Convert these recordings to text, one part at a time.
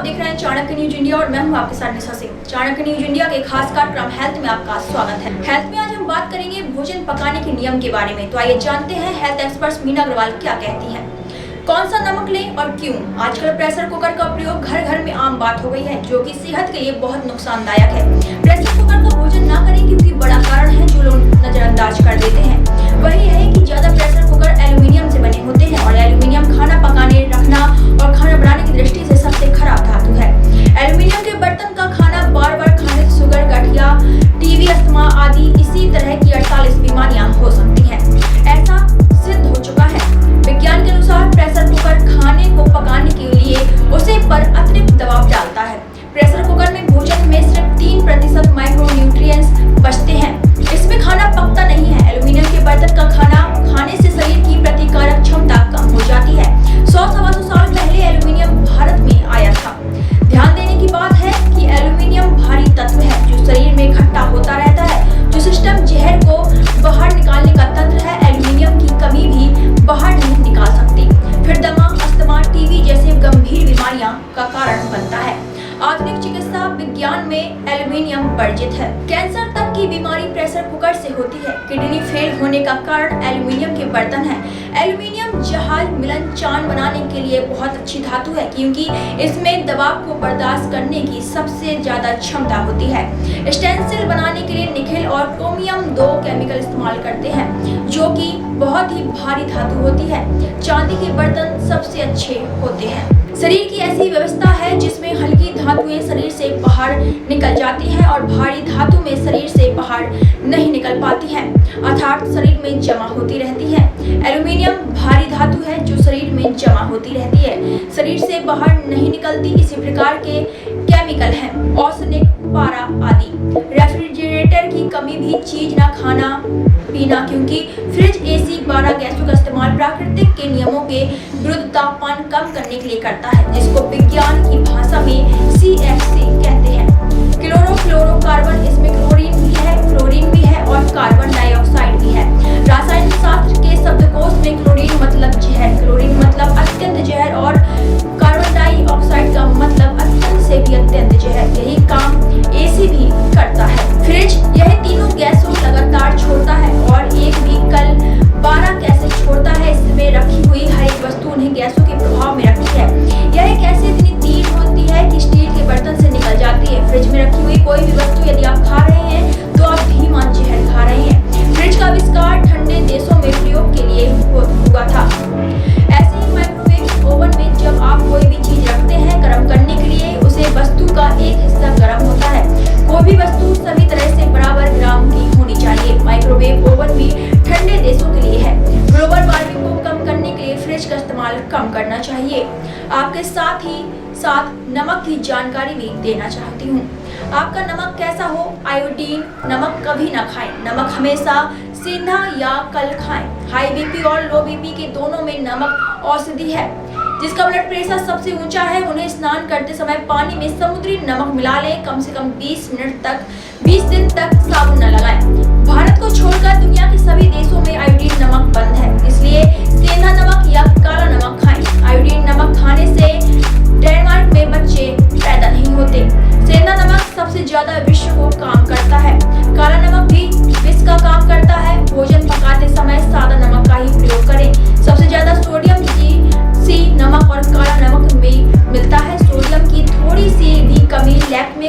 देख रहे हैं चाणक्य न्यूज इंडिया और मैं हूं आपके साथ निशा सिंह। चाणक्य न्यूज इंडिया के खास कार्यक्रम हेल्थ में आपका स्वागत है। हेल्थ में आज हम बात करेंगे भोजन पकाने के नियम के बारे में। तो आइए जानते हैं हेल्थ एक्सपर्ट मीना अग्रवाल क्या कहती हैं। कौन सा नमक लें और क्यों? आजकल प्रेशर कुकर का प्रयोग घर घर में आम बात हो गई है, जो कि सेहत के लिए बहुत नुकसानदायक है। प्रेशर कुकर का भोजन ना करें क्योंकि बड़ा कारण है जो लोग नजरअंदाज कर देते हैं। वही है कि ज्यादा प्रेशर कुकर एल्यूमिनियम से बने होते हैं और एल्यूमिनियम खाना पकाने, रखना और खाना बनाने की दृष्टि से सबसे खराब धातु है। एल्यूमिनियम के बर्तन का खाना बार बार खाने से शुगर, गठिया, टीबी, अस्थमा आदि इसी तरह की 48 बीमारियां हो सकती हैं। ऐसा सिद्ध हो चुका है। विज्ञान के अनुसार प्रेशर कुकर खाने को पकाने के लिए उसे पर अतिरिक्त दबाव डालता है। प्रेशर कुकर में भोजन में सिर्फ 3% माइक्रोन्यूट्रिएंट्स बचते हैं। इसमें खाना पकता नहीं है। एल्यूमिनियम के बर्तन का खाना खाने से शरीर की प्रतिकारक क्षमता कम हो जाती है। 100-125 साल पहले एल्यूमिनियम भारत में आया था। ध्यान देने की बात है कि एल्यूमिनियम भारी तत्व है जो शरीर में इकट्ठा होता रहता है। जो सिस्टम जहर को बाहर निकालने का तंत्र है, एल्यूमिनियम की कमी भी बाहर नहीं निकाल सकती। फिर दमा, अस्थमा, टीबी जैसे गंभीर बीमारियां का कारण बनता है। आधुनिक चिकित्सा विज्ञान में एल्यूमिनियम वर्जित है। कैंसर तक की बीमारी प्रेशर कुकर से होती है। किडनी फेल होने का कारण एल्यूमिनियम के बर्तन है। एल्यूमिनियम जहाज मिलन चान बनाने के लिए बहुत अच्छी धातु है क्योंकि इसमें दबाव को बर्दाश्त करने की सबसे ज्यादा क्षमता होती है। स्टेंसिल बनाने के लिए निकेल और क्रोमियम 2 केमिकल इस्तेमाल करते हैं जो कि बहुत ही भारी धातु होती है। चांदी के बर्तन सबसे अच्छे होते हैं। शरीर की ऐसी व्यवस्था है जिसमें हल्की धातुएं शरीर से बाहर निकल जाती हैं और भारी धातु में शरीर से बाहर नहीं निकल पाती हैं, अर्थात शरीर में जमा होती रहती है। एल्यूमिनियम भारी धातु है जो शरीर में जमा होती रहती है, शरीर से बाहर नहीं निकलती। इसी प्रकार के केमिकल हैं ऑर्सेनिक, पारा आदि। रेफ्रिजरेटर की कमी भी चीज ना खाना पीना क्योंकि फ्रिज, एसी, 12 गैसों का इस्तेमाल प्राकृतिक के नियमों के विरुद्ध तापमान कम करने के लिए करता है, जिसको विज्ञान की भाषा में CFC कहते हैं। क्लोरोफ्लोरोकार्बन, इसमें क्लोरीन भी है, फ्लोरीन भी है और कार्बन डाइऑक्साइड भी है। रासायनिक शास्त्र के शब्दकोश में क्लोरीन मतलब जहर, क्लोरीन मतलब अत्यंत जहर और कार्बन डाइऑक्साइड का मतलब अत्यंत से भी अत्यंत जहर। यही काम AC भी करता है। फ्रिज यह तीनों गैसों लगातार छोड़ता है और एक भी कल 12 गैसें छोड़ता है। इसमें रखी हुई हर एक वस्तु उन्हें गैसों के प्रभाव में रखती है। यह गैसें इतनी तीव्र होती है कि स्टील के बर्तन से निकल जाती है। फ्रिज में रखी हुई कोई भी वस्तु यदि आप खा रहे हैं तो आप धीमा जहर खा रहे हैं। फ्रिज का आविष्कार ठंडे देशों में प्रयोग के लिए हुआ था। ऐसे ही माइक्रोवेव ओवन में जब आप कोई भी चीज रखते हैं गर्म करने के लिए, उसे वस्तु का एक हिस्सा गर्म होता है। कोई भी वस्तु सभी तरह से बराबर ग्राम की होनी चाहिए। माइक्रोवेव ओवन भी ठंडे देशों के लिए है। ग्लोबल वार्मिंग को कम करने के लिए फ्रिज का इस्तेमाल कम करना चाहिए। आपके साथ ही साथ नमक की जानकारी भी देना चाहती हूँ। आपका नमक कैसा हो? आयोडीन नमक कभी ना खाएं। नमक हमेशा सेंधा या कल खाएं। हाई बीपी और लो बीपी के दोनों में नमक औषधि है। जिसका ब्लड प्रेशर सबसे ऊंचा है उन्हें स्नान करते समय पानी में समुद्री नमक मिला लें। कम से कम 20 दिन तक साबुन न लगाएं। भारत को छोड़कर दुनिया के सभी देशों में आयोडीन नमक बंद है, इसलिए सेंधा नमक या काला नमक खाएं। आयोडीन नमक खाने से डेनमार्क में बच्चे पैदा नहीं होते। सेंधा नमक सबसे ज्यादा विष को काम करता है। काला नमक भी विष का काम करता है। भोजन पकाते समय सादा नमक का ही प्रयोग करें। सबसे ज्यादा सोडियम सी नमक और काला नमक में मिलता है। सोडियम की थोड़ी सी भी कमी लकवे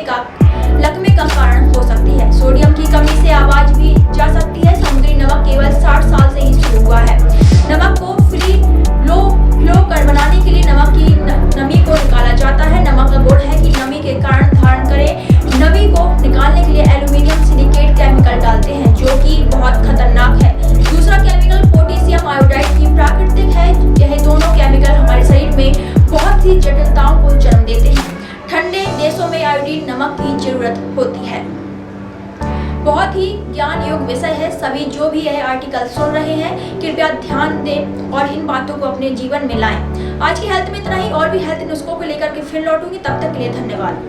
का कारण हो सकती है। सोडियम की कमी से आवाज भी जा सकती है। समुद्री नमक केवल 60 साल से ही शुरू हुआ है। नमक को फ्लो कर बनाने के लिए नमक की नमी को निकाला जाता है। नमक का गुण है कि नमी के कारण धारण करें। नमी को निकालने के लिए एल्यूमिनियम सिलिकेट केमिकल डालते हैं जो कि बहुत खतरनाक है। दूसरा केमिकल पोटेशियम आयोडाइड की प्राकृतिक है। यह दोनों केमिकल हमारे शरीर में बहुत सी जटिलताओं को जन्म देते हैं। ठंडे देशों में आयोडीन नमक की जरूरत होती है। बहुत ही ज्ञान योग विषय है। सभी जो भी यह आर्टिकल सुन रहे हैं कृपया ध्यान दें और इन बातों को अपने जीवन में लाएं। आज की हेल्थ में इतना ही। और भी हेल्थ नुस्खों को लेकर के फिर लौटूंगी। तब तक के लिए धन्यवाद।